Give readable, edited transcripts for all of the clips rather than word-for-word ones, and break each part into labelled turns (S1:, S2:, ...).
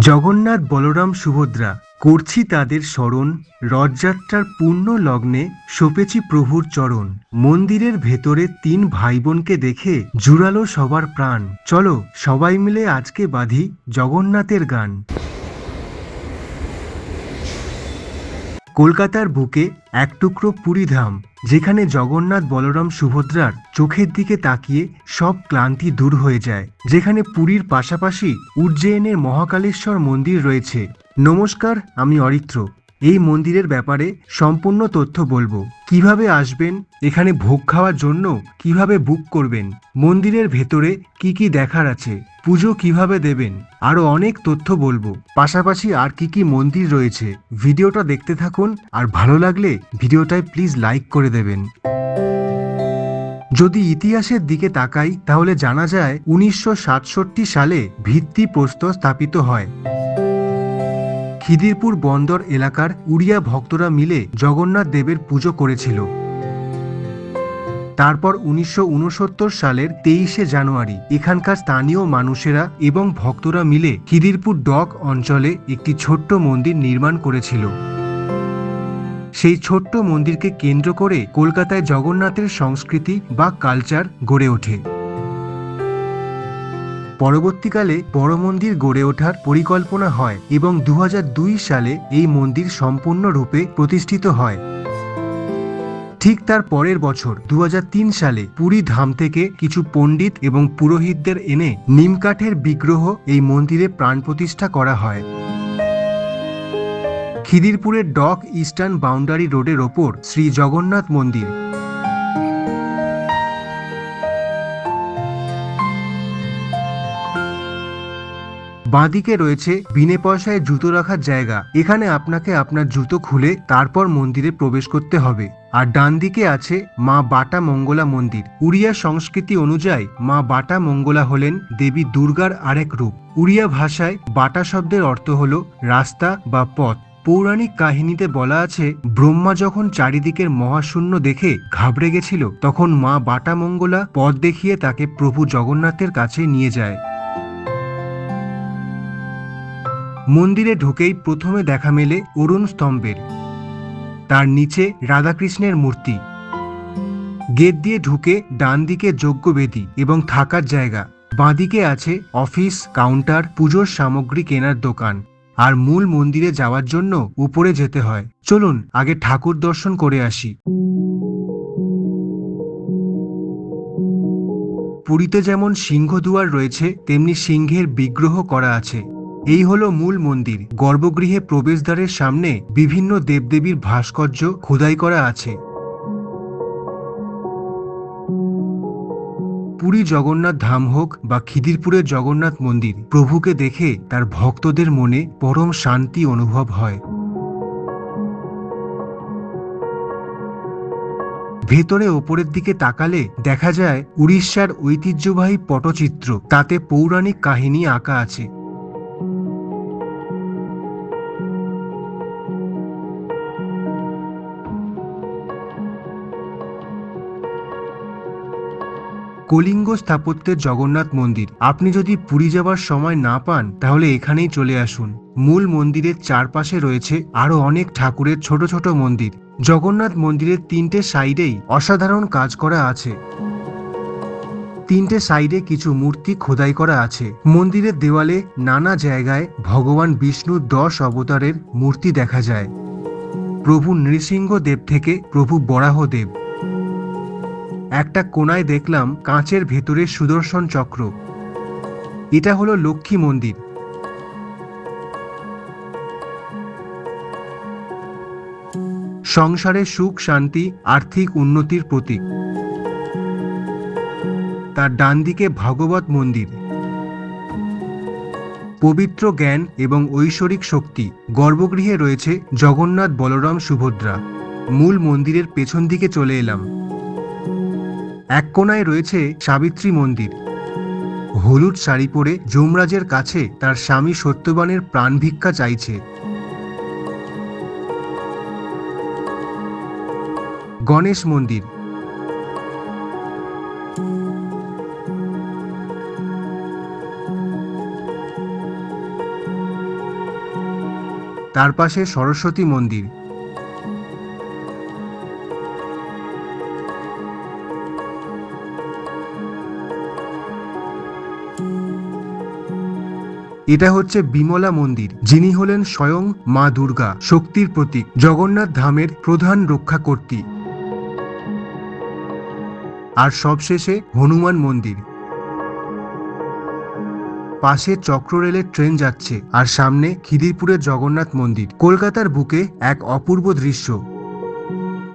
S1: জগন্নাথ বলরাম সুভদ্রা করছি তাদের স্মরণ, রথযাত্রার পূর্ণ লগ্নে সপেছি প্রভুর চরণ। মন্দিরের ভেতরে তিন ভাই বোনকে দেখে জুড়ালো সবার প্রাণ। চলো সবাই মিলে আজকে বাঁধি জগন্নাথের গান। কলকাতার বুকে এক টুকরো পুরীধাম, যেখানে জগন্নাথ বলরাম সুভদ্রার চোখের দিকে তাকিয়ে সব ক্লান্তি দূর হয়ে যায়। যেখানে পুরীর পাশাপাশি উজ্জয়িনের মহাকালেশ্বর মন্দির রয়েছে। নমস্কার, আমি অরিত্র। এই মন্দিরের ব্যাপারে সম্পূর্ণ তথ্য বলবো। কিভাবে আসবেন, এখানে ভোগ খাওয়ার জন্য কিভাবে বুক করবেন, মন্দিরের ভেতরে কি কি দেখার আছে, পুজো কিভাবে দেবেন, আরো অনেক তথ্য বলবো। পাশাপাশি আর কি কি মন্দির রয়েছে। ভিডিওটা দেখতে থাকুন, আর ভালো লাগলে ভিডিওটায় প্লিজ লাইক করে দেবেন। যদি ইতিহাসের দিকে তাকাই তাহলে জানা যায় 1967 সালে ভিত্তিপ্রস্তর স্থাপিত হয়। খিদিরপুর বন্দর এলাকার উড়িয়া ভক্তরা মিলে জগন্নাথ দেবের পুজো করেছিল। তারপর 1969 সালের 23শে জানুয়ারি এখানকার স্থানীয় মানুষেরা এবং ভক্তরা মিলে খিদিরপুর ডক অঞ্চলে একটি ছোট্ট মন্দির নির্মাণ করেছিল। সেই ছোট্ট মন্দিরকে কেন্দ্র করে কলকাতায় জগন্নাথের সংস্কৃতি বা কালচার গড়ে ওঠে। পরবর্তীকালে বড় মন্দির গড়ে ওঠার পরিকল্পনা হয় এবং 2002 সালে এই মন্দির সম্পূর্ণরূপে প্রতিষ্ঠিত হয়। ঠিক তার পরের বছর 2003 সালে পুরী ধাম থেকে কিছু পণ্ডিত এবং পুরোহিতদের এনে নিমকাঠের বিগ্রহ এই মন্দিরে প্রাণ প্রতিষ্ঠা করা হয়। খিদিরপুরের ডক ইস্টার্ন বাউন্ডারি রোডের ওপর শ্রী জগন্নাথ মন্দির। বাঁদিকে রয়েছে বিনে পয়সায় জুতো রাখার জায়গা। এখানে আপনাকে আপনার জুতো খুলে তারপর মন্দিরে প্রবেশ করতে হবে। আর ডান দিকে আছে মা বাটা মঙ্গলা মন্দির। উড়িয়া সংস্কৃতি অনুযায়ী মা বাটা মঙ্গলা হলেন দেবী দুর্গার আরেক রূপ। উড়িয়া ভাষায় বাটা শব্দের অর্থ হল রাস্তা বা পথ। পৌরাণিক কাহিনীতে বলা আছে, ব্রহ্মা যখন চারিদিকের মহাশূন্য দেখে ঘাবড়ে গেছিল, তখন মা বাটা মঙ্গলা পথ দেখিয়ে তাকে প্রভু জগন্নাথের কাছে নিয়ে যায়। মন্দিরে ঢুকেই প্রথমে দেখা মেলে অরুণ স্তম্ভের, তার নিচে রাধাকৃষ্ণের মূর্তি। গেট দিয়ে ঢুকে ডান দিকে যজ্ঞবেদী এবং থাকার জায়গা। বাঁদিকে আছে অফিস, কাউন্টার, পুজোর সামগ্রী কেনার দোকান। আর মূল মন্দিরে যাওয়ার জন্য উপরে যেতে হয়। চলুন আগে ঠাকুর দর্শন করে আসি। পুরীতে যেমন সিংহদুয়ার রয়েছে, তেমনি সিংহের বিগ্রহ করা আছে। এই হলো মূল মন্দির। গর্ভগৃহে প্রবেশদ্বারের সামনে বিভিন্ন দেবদেবীর ভাস্কর্য খোদাই করা আছে। পুরী জগন্নাথ ধাম হোক বা খিদিরপুরের জগন্নাথ মন্দির, প্রভুকে দেখে তার ভক্তদের মনে পরম শান্তি অনুভব হয়। ভেতরে ওপরের দিকে তাকালে দেখা যায় উড়িষ্যার ঐতিহ্যবাহী পটচিত্র, তাতে পৌরাণিক কাহিনী আঁকা আছে। কলিঙ্গ স্থাপত্যের জগন্নাথ মন্দির। আপনি যদি পুরী যাবার সময় না পান তাহলে এখানেই চলে আসুন। মূল মন্দিরের চারপাশে রয়েছে আরো অনেক ঠাকুরের ছোট ছোট মন্দির। জগন্নাথ মন্দিরের তিনটে সাইডেই অসাধারণ কাজ করা আছে। তিনটে সাইডে কিছু মূর্তি খোদাই করা আছে। মন্দিরের দেওয়ালে নানা জায়গায় ভগবান বিষ্ণুর 10 অবতারের মূর্তি দেখা যায়। প্রভু নৃসিংহ দেব থেকে প্রভু বরাহ দেব। একটা কোণায় দেখলাম কাঁচের ভেতরে সুদর্শন চক্র। এটা হলো লক্ষ্মী মন্দির। সংসারে সুখ শান্তি আর্থিক উন্নতির প্রতীক। তার ডান দিকে ভাগবত মন্দির, পবিত্র জ্ঞান এবং ঐশ্বরিক শক্তি। গর্ভগৃহে রয়েছে জগন্নাথ বলরাম সুভদ্রা। মূল মন্দিরের পেছন দিকে চলে এলাম। এক কোণায় রয়েছে সাবিত্রী মন্দির। হলুদ শাড়ি পরে যমরাজের কাছে তার স্বামী সত্যবানের প্রাণ ভিক্ষা চাইছে। গণেশ মন্দির। তার পাশে সরস্বতী মন্দির। এটা হচ্ছে বিমলা মন্দির, যিনি হলেন স্বয়ং মা দুর্গা, শক্তির প্রতীক, জগন্নাথ ধামের প্রধান রক্ষাকর্ত্রী। আর সবশেষে হনুমান মন্দির। পাশে চক্র রেলের ট্রেন যাচ্ছে, আর সামনে খিদিরপুরের জগন্নাথ মন্দির। কলকাতার বুকে এক অপূর্ব দৃশ্য।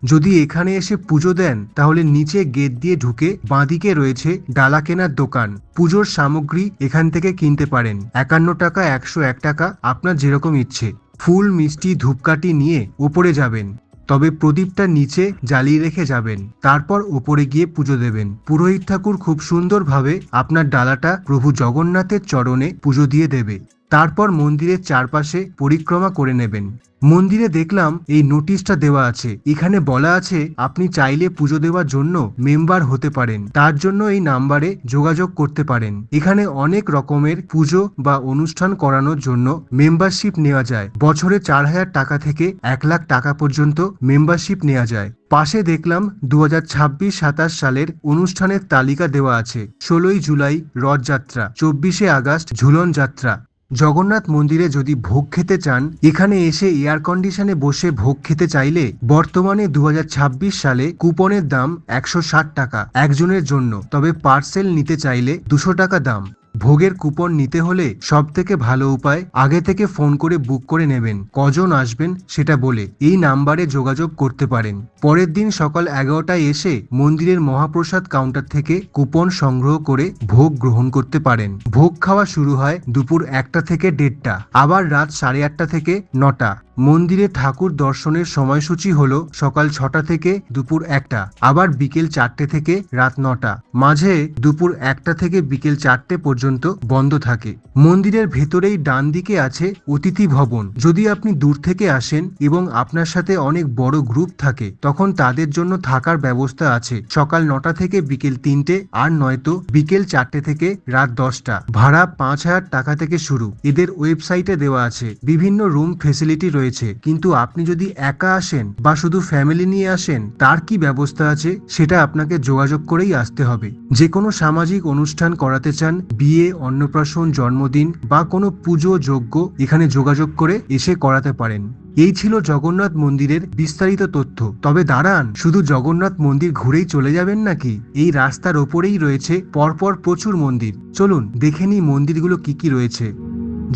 S1: যদি এখানে এসে পুজো দেন তাহলে নিচে গেট দিয়ে ঢুকে বাঁদিকে রয়েছে ডালা কেনার দোকান। পুজোর সামগ্রী এখান থেকে কিনতে পারেন। 51 টাকা, 101 টাকা, আপনার যেরকম ইচ্ছে। ফুল, মিষ্টি, ধূপকাঠি নিয়ে ওপরে যাবেন, তবে প্রদীপটা নিচে জ্বালিয়ে রেখে যাবেন। তারপর ওপরে গিয়ে পুজো দেবেন। পুরোহিত ঠাকুর খুব সুন্দরভাবে আপনার ডালাটা প্রভু জগন্নাথের চরণে পুজো দিয়ে দেবে। তারপর মন্দিরের চারপাশে পরিক্রমা করে নেবেন। মন্দিরে দেখলাম এই নোটিশটা দেওয়া আছে। এখানে বলা আছে আপনি চাইলে পুজো দেওয়ার জন্য মেম্বার হতে পারেন। তার জন্য এই নাম্বারে যোগাযোগ করতে পারেন। এখানে অনেক রকমের পুজো বা অনুষ্ঠান করানোর জন্য মেম্বারশিপ নেওয়া যায়। বছরে 4000 টাকা থেকে 1 লাখ টাকা পর্যন্ত মেম্বারশিপ নেওয়া যায়। পাশে দেখলাম 2026-27 সালের অনুষ্ঠানের তালিকা দেওয়া আছে। 16ই জুলাই রথযাত্রা, 24শে আগস্ট ঝুলন যাত্রা। জগন্নাথ মন্দিরে যদি ভোগ খেতে চান, এখানে এসে এয়ার কন্ডিশনে বসে ভোগ খেতে চাইলে বর্তমানে 2026 সালে কুপনের দাম 160 টাকা একজনের জন্য, তবে পার্সেল নিতে চাইলে 200 টাকা দাম। ভোগের কুপন নিতে হলে সব থেকে ভালো উপায় আগে থেকে ফোন করে বুক করে নেবেন, কজন আসবেন সেটা বলে এই নাম্বারে যোগাযোগ করতে পারেন। পরের দিন সকাল 11টায় এসে মন্দিরের মহাপ্রসাদ কাউন্টার থেকে কুপন সংগ্রহ করে ভোগ গ্রহণ করতে পারেন। ভোগ খাওয়া শুরু হয় দুপুর 1টা থেকে 1:30, আবার রাত 8:30 থেকে 9টা। মন্দিরে ঠাকুর দর্শনের সময়সূচি হলো সকাল 6টা থেকে দুপুর 1টা, আবার বিকেল 4টে থেকে রাত 9টা। মাঝে দুপুর 1টা থেকে বিকেল 4টে পর্যন্ত বন্ধ থাকে। মন্দিরের ভেতরেই ডান দিকে আছে অতিথি ভবন। যদি আপনি দূর থেকে আসেন এবং আপনার সাথে অনেক বড় গ্রুপ থাকে, তখন তাদের জন্য থাকার ব্যবস্থা আছে। সকাল 9টা থেকে বিকেল 3টে, আর নয়তো বিকেল 4টে থেকে রাত 10টা। ভাড়া 5000 টাকা থেকে শুরু। এদের ওয়েবসাইটে দেওয়া আছে। বিভিন্ন রুম ফেসিলিটি রয়েছে। কিন্তু আপনি যদি একা আসেন বা শুধু ফ্যামিলি নিয়ে আসেন, তার কি ব্যবস্থা আছে সেটা আপনাকে যোগাযোগ করেই আসতে হবে। যে কোনো সামাজিক অনুষ্ঠান করাতে চান, বিয়ে, অন্নপ্রাশন, জন্মদিন বা কোনো পুজো যজ্ঞ, এখানে যোগাযোগ করে এসে করাতে পারেন। এই ছিল জগন্নাথ মন্দিরের বিস্তারিত তথ্য। তবে দাঁড়ান, শুধু জগন্নাথ মন্দির ঘুরেই চলে যাবেন নাকি? এই রাস্তার ওপরেই রয়েছে পরপর প্রচুর মন্দির। চলুন দেখে নিই মন্দিরগুলো কি কি রয়েছে।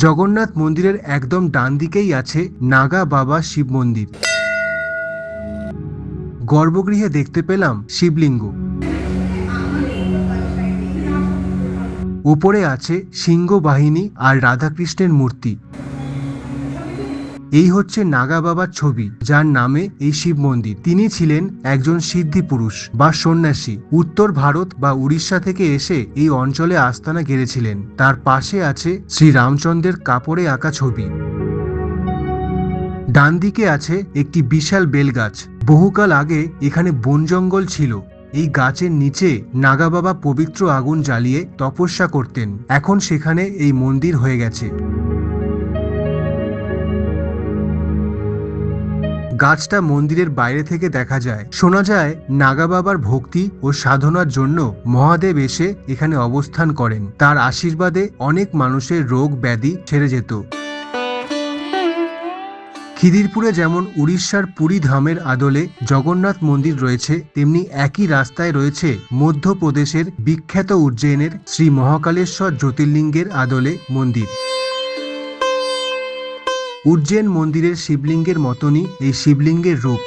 S1: জগন্নাথ মন্দিরের একদম ডান দিকেই আছে নাগা বাবা শিব মন্দির। গর্ভগৃহে দেখতে পেলাম শিবলিঙ্গ। উপরে আছে সিংহ বাহিনী আর রাধাকৃষ্ণের মূর্তি। এই হচ্ছে নাগা বাবার ছবি, যার নামে এই শিব মন্দির। তিনি ছিলেন একজন সিদ্ধি পুরুষ বা সন্ন্যাসী। উত্তর ভারত বা উড়িষ্যা থেকে এসে এই অঞ্চলে আস্তানা গেড়েছিলেন। তার পাশে আছে শ্রী রামচন্দ্রের কাপড়ে আঁকা ছবি। ডান দিকে আছে একটি বিশাল বেলগাছ। বহুকাল আগে এখানে বন জঙ্গল ছিল। এই গাছের নিচে নাগা বাবা পবিত্র আগুন জ্বালিয়ে তপস্যা করতেন। এখন সেখানে এই মন্দির হয়ে গেছে। গাছটা মন্দিরের বাইরে থেকে দেখা যায়। শোনা যায় নাগা বাবার ভক্তি ও সাধনার জন্য মহাদেব এসে এখানে অবস্থান করেন। তার আশীর্বাদে অনেক মানুষের রোগ ব্যাধি সেরে যেত। খিদিরপুরে যেমন উড়িষ্যার পুরী ধামের আদলে জগন্নাথ মন্দির রয়েছে, তেমনি একই রাস্তায় রয়েছে মধ্যপ্রদেশের বিখ্যাত উজ্জয়িনের শ্রী মহাকালেশ্বর জ্যোতির্লিঙ্গের আদলে মন্দির। উজ্জয়িন মন্দিরের শিবলিঙ্গের মতনই এই শিবলিঙ্গের রূপ।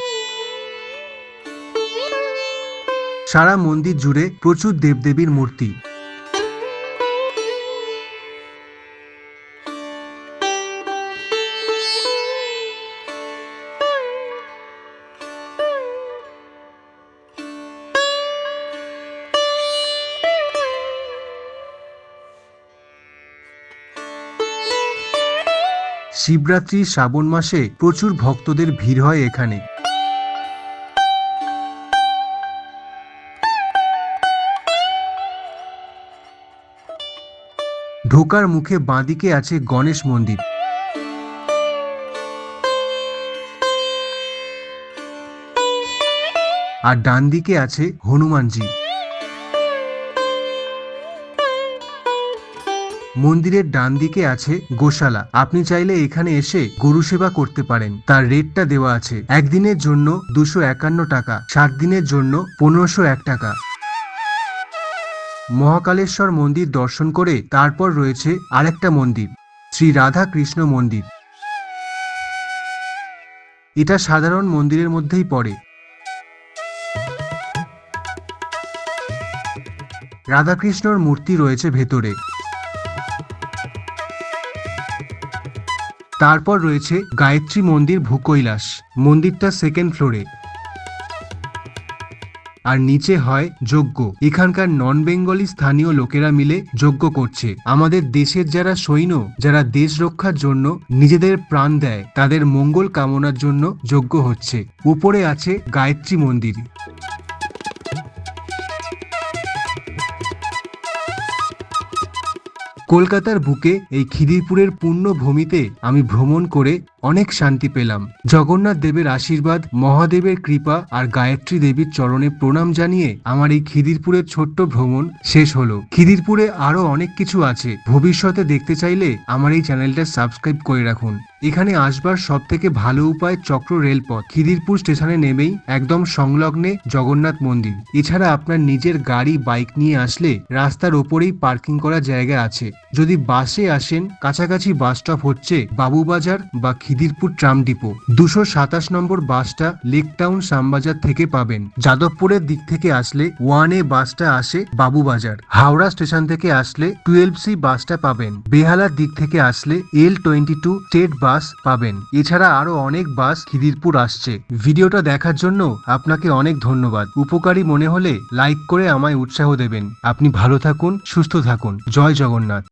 S1: সারা মন্দির জুড়ে প্রচুর দেবদেবীর মূর্তি। শিবরাত্রি শ্রাবণ মাসে প্রচুর ভক্তদের ভিড় হয় এখানে। ঢোকার মুখে বাঁদিকে আছে গণেশ মন্দির। আর ডান দিকে আছে হনুমানজি। মন্দিরের ডান দিকে আছে গোশালা। আপনি চাইলে এখানে এসে গরু সেবা করতে পারেন। তার রেটটা দেওয়া আছে, একদিনের জন্য 251 টাকা, 7 দিনের জন্য 1501 টাকা। মহাকালেশ্বর মন্দির দর্শন করে তারপর রয়েছে আরেকটা মন্দির, শ্রী রাধা কৃষ্ণ মন্দির। এটা সাধারণ মন্দিরের মধ্যেই পড়ে। রাধাকৃষ্ণর মূর্তি রয়েছে ভেতরে। তারপর রয়েছে গায়ত্রী মন্দির ভূকৈলাস। মন্দিরটা 2nd ফ্লোরে। আর নিচে হয় যজ্ঞ। এখানকার নন বেঙ্গলি স্থানীয় লোকেরা মিলে যজ্ঞ করছে। আমাদের দেশের যারা সৈন্য, যারা দেশ রক্ষার জন্য নিজেদের প্রাণ দেয়, তাদের মঙ্গল কামনার জন্য যজ্ঞ হচ্ছে। উপরে আছে গায়ত্রী মন্দির। কলকাতার বুকে এই খিদিরপুরের পূর্ণ ভূমিতে আমি ভ্রমণ করে অনেক শান্তি পেলাম। জগন্নাথ দেবের আশীর্বাদ, মহাদেবের কৃপা আর গায়ত্রী দেবীর চরণে প্রণাম জানিয়ে আমার এই খিদিরপুরের ছোট্ট ভ্রমণ শেষ হলো। খিদিরপুরে আরো অনেক কিছু আছে, ভবিষ্যতে দেখতে চাইলে আমার এই চ্যানেলটা সাবস্ক্রাইব করে রাখুন। এখানে আসবার সব থেকে ভালো উপায় চক্র রেলপথ। খিদিরপুর স্টেশনে নেমেই একদম সংলগ্নে জগন্নাথ মন্দির। এছাড়া আপনার নিজের গাড়ি বাইক নিয়ে আসলে রাস্তার ওপরেই পার্কিং করার জায়গা আছে। যদি বাসে আসেন, কাছাকাছি বাস স্টপ হচ্ছে বাবুবাজার বা খিদিরপুর ট্রাম ডিপো। 227 নম্বর বাসটা লেক টাউন শ্যামবাজার থেকে পাবেন। যাদবপুরের দিক থেকে আসলে 1A বাসটা আসে বাবুবাজার। হাওড়া স্টেশন থেকে আসলে 12C বাসটা পাবেন। বেহালার দিক থেকে আসলে L22 স্টেট বাস পাবেন। এছাড়া আরো অনেক বাস খিদিরপুর আসছে। ভিডিওটা দেখার জন্য আপনাকে অনেক ধন্যবাদ। উপকারী মনে হলে লাইক করে আমায় উৎসাহ দেবেন। আপনি ভালো থাকুন, সুস্থ থাকুন। জয় জগন্নাথ।